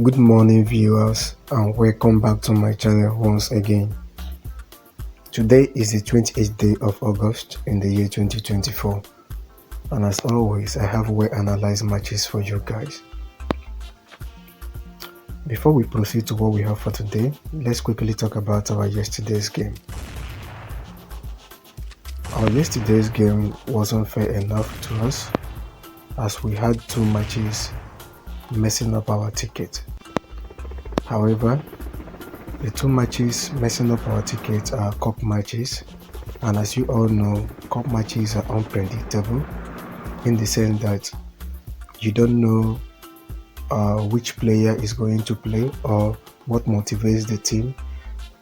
Good morning, viewers, and welcome back to my channel once again. Today is the 28th day of August in the year 2024, and as always, I have well analyzed matches for you guys. Before we proceed to what we have for today, let's quickly talk about our yesterday's game. Our yesterday's game wasn't fair enough to us, as we had two matches messing up our ticket. However, the two matches messing up our tickets are cup matches, and as you all know, cup matches are unpredictable in the sense that you don't know which player is going to play or what motivates the team,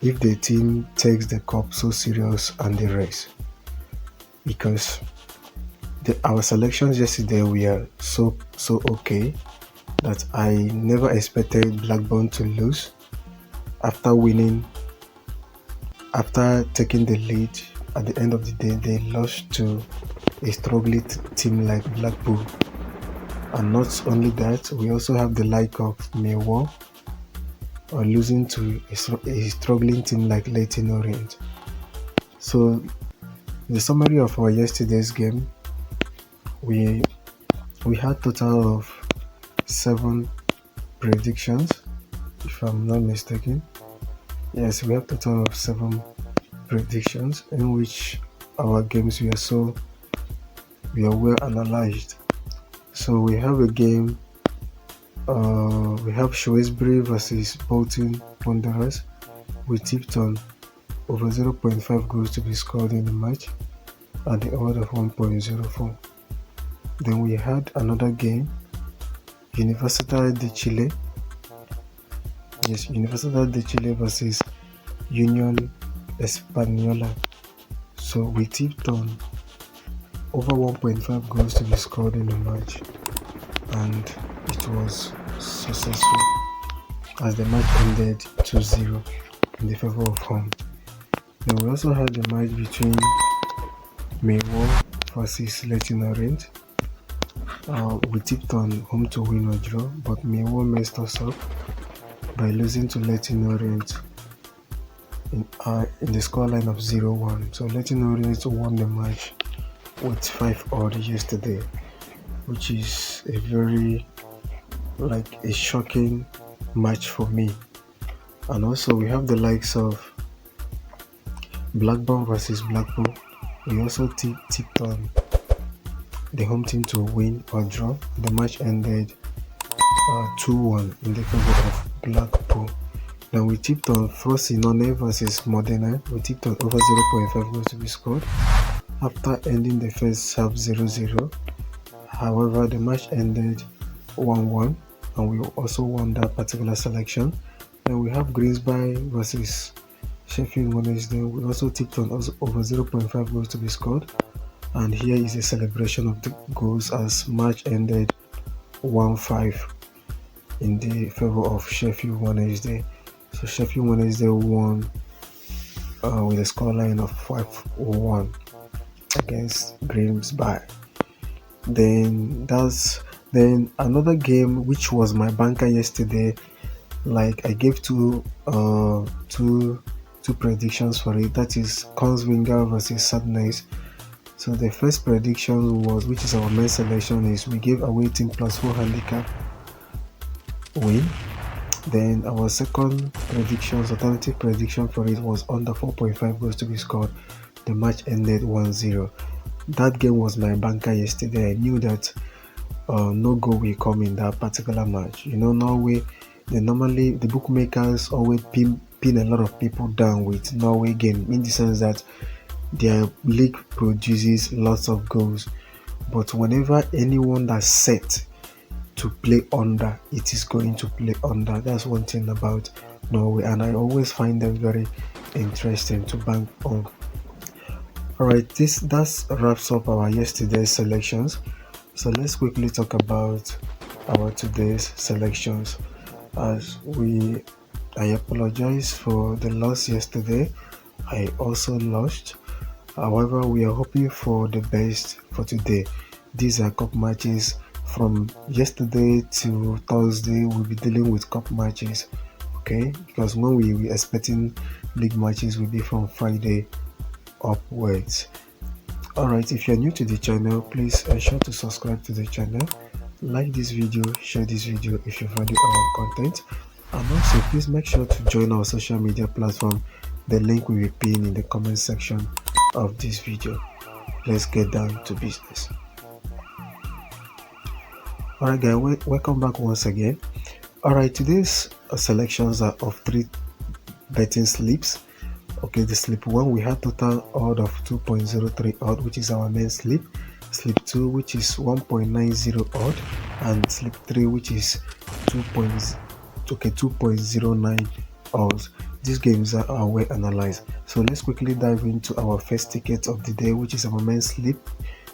if the team takes the cup so serious and the rest. Because our selections yesterday were so okay that I never expected Blackburn to lose. After taking the lead, at the end of the day, they lost to a struggling team like Blackpool. And not only that, we also have the like of Millwall losing to a struggling team like Leyton Orient. So, the summary of our yesterday's game, we had total of 7 predictions, if I'm not mistaken. Yes, we have total of 7 predictions in which our games were well analyzed. So we have a game, we have Shrewsbury versus Bolton Wanderers. We tipped on over 0.5 goals to be scored in the match at the odd of 1.04. Then we had another game, Universidad de Chile. Yes, Universidad de Chile versus Union Española. So we tipped on over 1.5 goals to be scored in the match, and it was successful as the match ended 2-0 in the favor of home. Then we also had the match between Millwall versus Leyton Orient. We tipped on home to win or draw, but Millwall messed us up by losing to Leyton Orient in the scoreline of 0-1. So Leyton Orient won the match with 5-odd yesterday, which is a very a shocking match for me. And also we have the likes of Blackburn versus Blackpool. We also tipped on the home team to win or draw. The match ended 2-1 in the favor of Blackpool. Then we tipped on Frosinone versus Modena. We tipped on over 0.5 goals to be scored after ending the first half 0-0. However, the match ended 1-1, and we also won that particular selection. Then we have Greensby versus Sheffield Wednesday. We also tipped on over 0.5 goals to be scored, and here is a celebration of the goals as match ended 1-5 in the favor of Sheffield Wednesday. So Sheffield Wednesday won with a scoreline of 5-1 against Grimsby. Then another game which was my banker yesterday. I gave two predictions for it. That is Kongsvinger versus Sadness. So the first prediction was, which is our main selection, is we gave away team +4 handicap win. Then our second alternative prediction for it was under 4.5 goals to be scored. The match ended 1-0. That game was my banker yesterday. I knew that no goal will come in that particular match. Norway, the bookmakers always pin a lot of people down with Norway game, in the sense that their league produces lots of goals. But whenever anyone that's set to play under, it is going to play under. That's one thing about Norway, and I always find them very interesting to bank on. Alright, that wraps up our yesterday's selections. So let's quickly talk about our today's selections. I apologize for the loss yesterday. I also lost. However, we are hoping for the best for today. These are cup matches from yesterday to Thursday, we'll be dealing with cup matches. Okay, because when we expecting league matches will be from Friday upwards. Alright, if you're new to the channel, please ensure to subscribe to the channel, like this video, share this video if you value our content, and also please make sure to join our social media platform. The link will be pinned in the comment section of this video. Let's get down to business. Alright guys, welcome back once again. Alright, today's selections are of 3 betting slips. Okay, the slip 1 we have total odd of 2.03 odd, which is our main slip. Slip 2 which is 1.90 odd, and slip 3 which is 2.09 odds. These games are well analyzed, so let's quickly dive into our first ticket of the day, which is our main slip,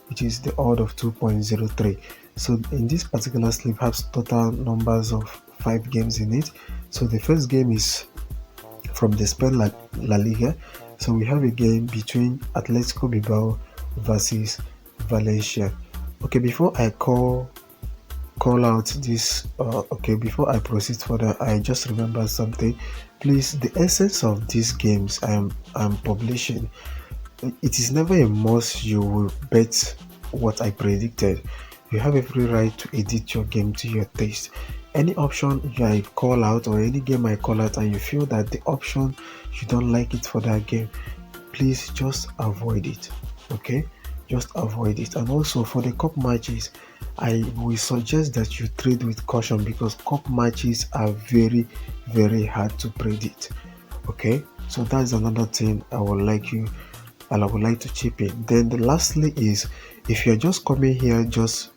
which is the odd of 2.03. So in this particular slip has total numbers of 5 games in it. So the first game is from the Spain La Liga. So we have a game between Atletico Bilbao versus Valencia. Okay, before I call out this before I proceed further, I just remember something. Please, the essence of these games I'm publishing, it is never a must you will bet what I predicted. You have every right to edit your game to your taste. Any option I call out, or any game I call out, and you feel that the option you don't like it for that game, please just avoid it. Okay, just avoid it. And also for the cup matches, I will suggest that you trade with caution, because cup matches are very hard to predict. Okay, so that's another thing I would like to chip in. Then the lastly is, if you're just coming here just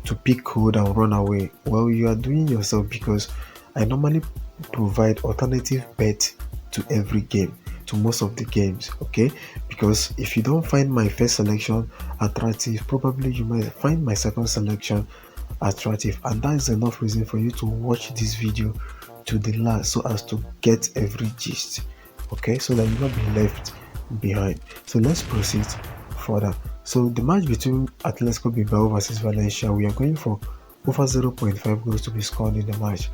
to pick code and run away, well, you are doing yourself, because I normally provide alternative bet to every game, to most of the games. Okay, because if you don't find my first selection attractive, probably you might find my second selection attractive, and that is enough reason for you to watch this video to the last, so as to get every gist. Okay, so that you will not be left behind. So let's proceed further. So the match between Atletico Bilbao versus Valencia, we are going for over 0.5 goals to be scored in the match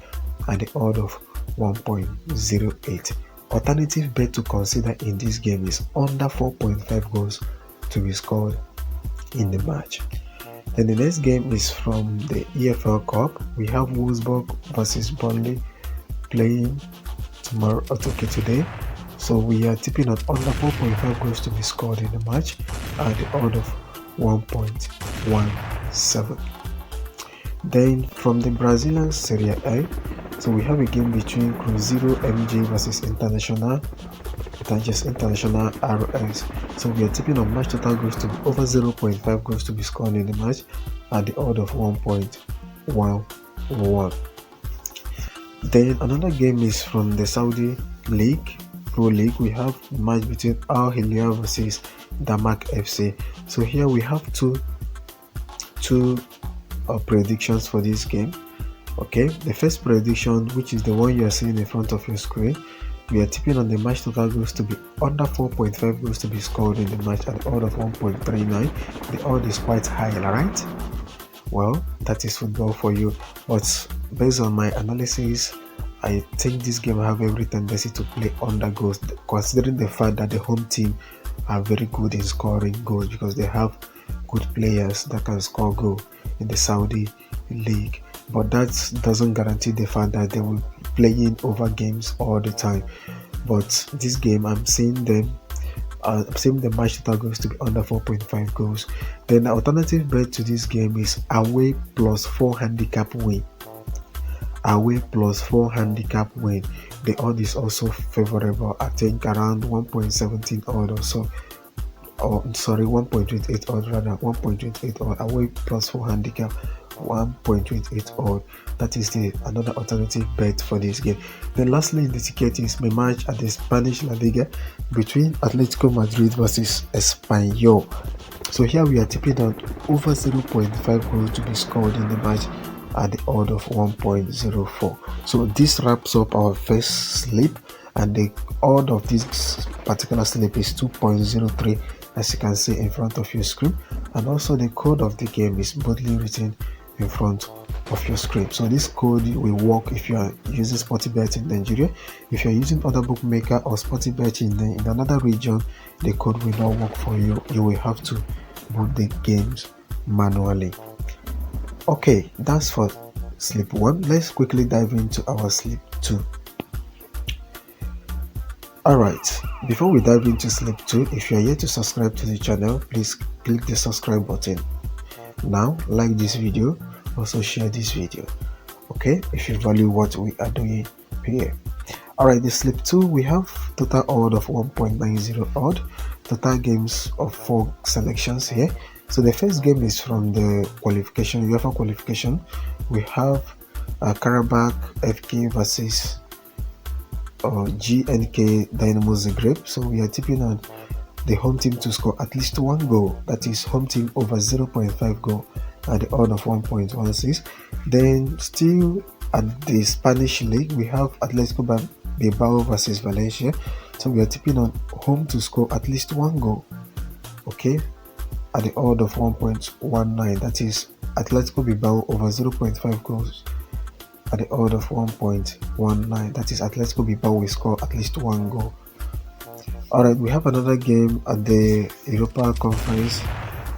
at the odd of 1.08. Alternative bet to consider in this game is under 4.5 goals to be scored in the match. Then the next game is from the EFL Cup. We have Wolfsburg versus Burnley playing today. So we are tipping at under 4.5 goals to be scored in the match at the odd of 1.17. Then from the Brazilian Serie A, so we have a game between Cruzeiro MG versus International RS. So we are tipping on match total goals to be over 0.5 goals to be scored in the match at the odd of 1.11. Then another game is from the Saudi Pro League. We have a match between Al Hilal versus Damak FC. So here we have two predictions for this game. Okay, the first prediction, which is the one you are seeing in front of your screen, we are tipping on the match total goals to be under 4.5 goals to be scored in the match at the odd of 1.39. The odd is quite high, right? Well, that is football for you, but based on my analysis, I think this game have every tendency to play under goals, considering the fact that the home team are very good in scoring goals, because they have good players that can score goal in the Saudi League. But that doesn't guarantee the fact that they will play in over games all the time. But this game, I'm seeing the match total goals to be under 4.5 goals. Then the alternative bet to this game is away +4 handicap win. Away +4 handicap win. The odd is also favorable, I think around 1.17 odd or so. 1.28 odd rather, 1.28 odd. Away +4 handicap, 1.28 odd. That is another alternative bet for this game. Then lastly in the ticket is my match at the Spanish La Liga between Atletico Madrid versus Espanyol. So here we are tipping on over 0.5 goals to be scored in the match at the odd of 1.04. So this wraps up our first slip, and the odd of this particular slip is 2.03, as you can see in front of your screen, and also the code of the game is boldly written in front of your screen. So this code will work if you are using Sportybet in Nigeria. If you're using other bookmaker or Sportybet in another region, the code will not work for you. You will have to boot the games manually. Okay, that's for slip 1. Let's quickly dive into our slip 2. Alright, before we dive into slip 2, if you are yet to subscribe to the channel, please click the subscribe button. Now, like this video, also share this video, okay, if you value what we are doing here. Alright, the slip 2, we have total odd of 1.90 odd, total games of 4 selections here. So the first game is from the qualification, UEFA qualification. We have Karabakh FK versus GNK Dynamo Zagreb. So we are tipping on the home team to score at least 1 goal, that is home team over 0.5 goal at the odd of 1.16. Then still at the Spanish league, we have Atletico Bilbao versus Valencia. So we are tipping on home to score at least 1 goal, okay, at the odd of 1.19, that is Atletico Bilbao over 0.5 goals at the odd of 1.19, that is Atletico Bilbao will score at least 1 goal. Alright, we have another game at the Europa Conference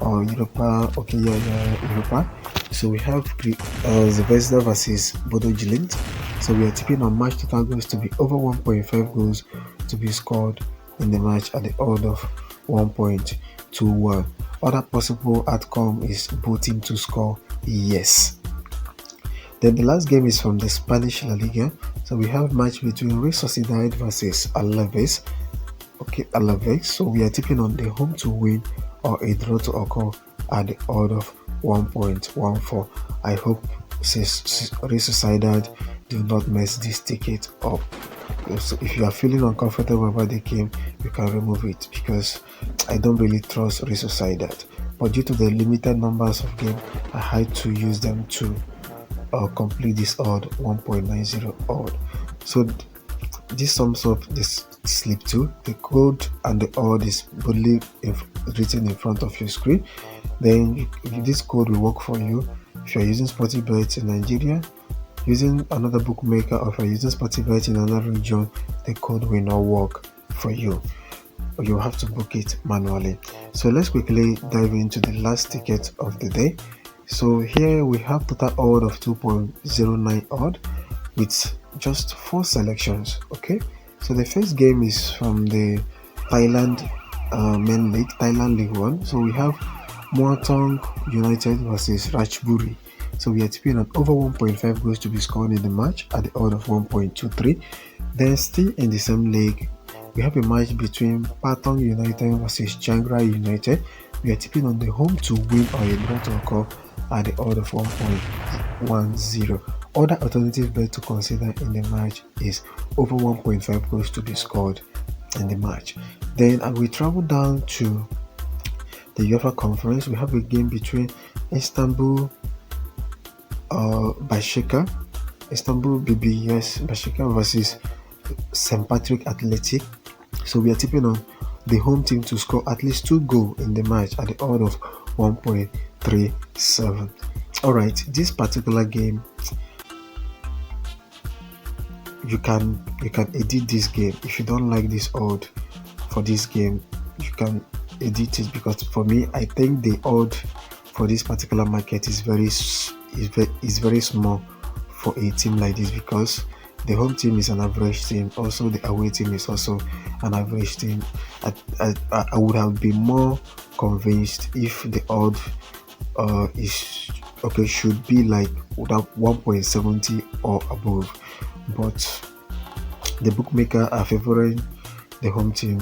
or Europa, okay, Europa. So we have Zvezda versus Bodo Glimt. So we are tipping on match total goals to be over 1.5 goals to be scored in the match at the odd of 1.21. Other possible outcome is both team to score yes. Then the last game is from the Spanish La Liga. So we have match between Real Sociedad versus Alaves. Okay, Alaves. So we are tipping on the home to win or a draw to occur at the odd of 1.14. I hope Real Sociedad do not mess this ticket up. So if you are feeling uncomfortable about the game, you can remove it, because I don't really trust Real Sociedad. But due to the limited numbers of games, I had to use them to complete this odd 1.90 odd. So this sums up this slip 2. The code and the odd is boldly written in front of your screen. Then this code will work for you if you're using Sportybet in Nigeria, using another bookmaker, or if you're using Sportybet in another region. The code will not work for you, or you'll have to book it manually. So let's quickly dive into the last ticket of the day. So here we have total odd of 2.09 odd with just 4 selections. Okay, so the first game is from the Thailand main league, Thailand League 1. So we have Muangthong United versus Ratchaburi. So we are tipping on over 1.5 goals to be scored in the match at the odd of 1.23. Then still in the same league, we have a match between Patong United versus Chiang Rai United. We are tipping on the home to win or a draw to occur at the odd of 1.10. Other alternative bet to consider in the match is over 1.5 goals to be scored in the match. Then we travel down to the UEFA Conference. We have a game between Istanbul BBS Bashika versus St. Patrick Athletic. So we are tipping on the home team to score at least 2 goals in the match at the odd of 1.37. Alright, this particular game, you can edit this game. If you don't like this odd for this game, you can edit it, because for me, I think the odd for this particular market is very small for a team like this, because the home team is an average team, also the away team is also an average team. I would have been more convinced if the odd should be like 1.70 or above, but the bookmaker are favoring the home team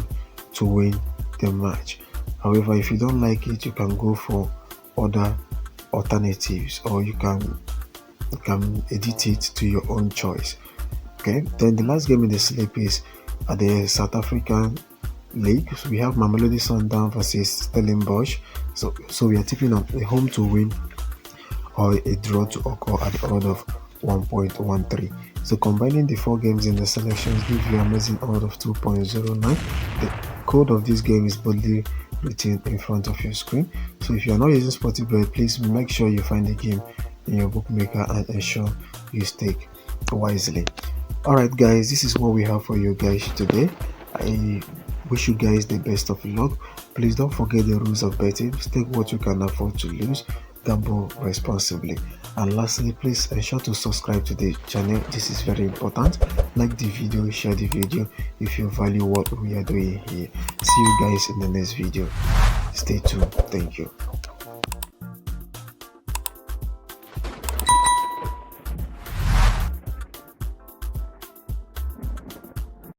to win the match. However, if you don't like it, you can go for other alternatives, or you can edit it to your own choice. Okay, then the last game in the slip is at the South African League. So we have Mamelodi Sundowns versus Stellenbosch. So we are tipping on the home to win or a draw to occur at the odd of 1.13. So combining the 4 games in the selections gives you amazing odd of 2.09. The code of this game is boldly written in front of your screen. So if you are not using Sportybet, please make sure you find the game in your bookmaker and ensure you stake wisely. Alright guys, this is what we have for you guys today. I wish you guys the best of luck. Please don't forget the rules of betting. Stake what you can afford to lose, gamble responsibly, and lastly, please ensure to subscribe to the channel. This is very important. Like the video, share the video if you value what we are doing here. See you guys in the next video. Stay tuned. Thank you.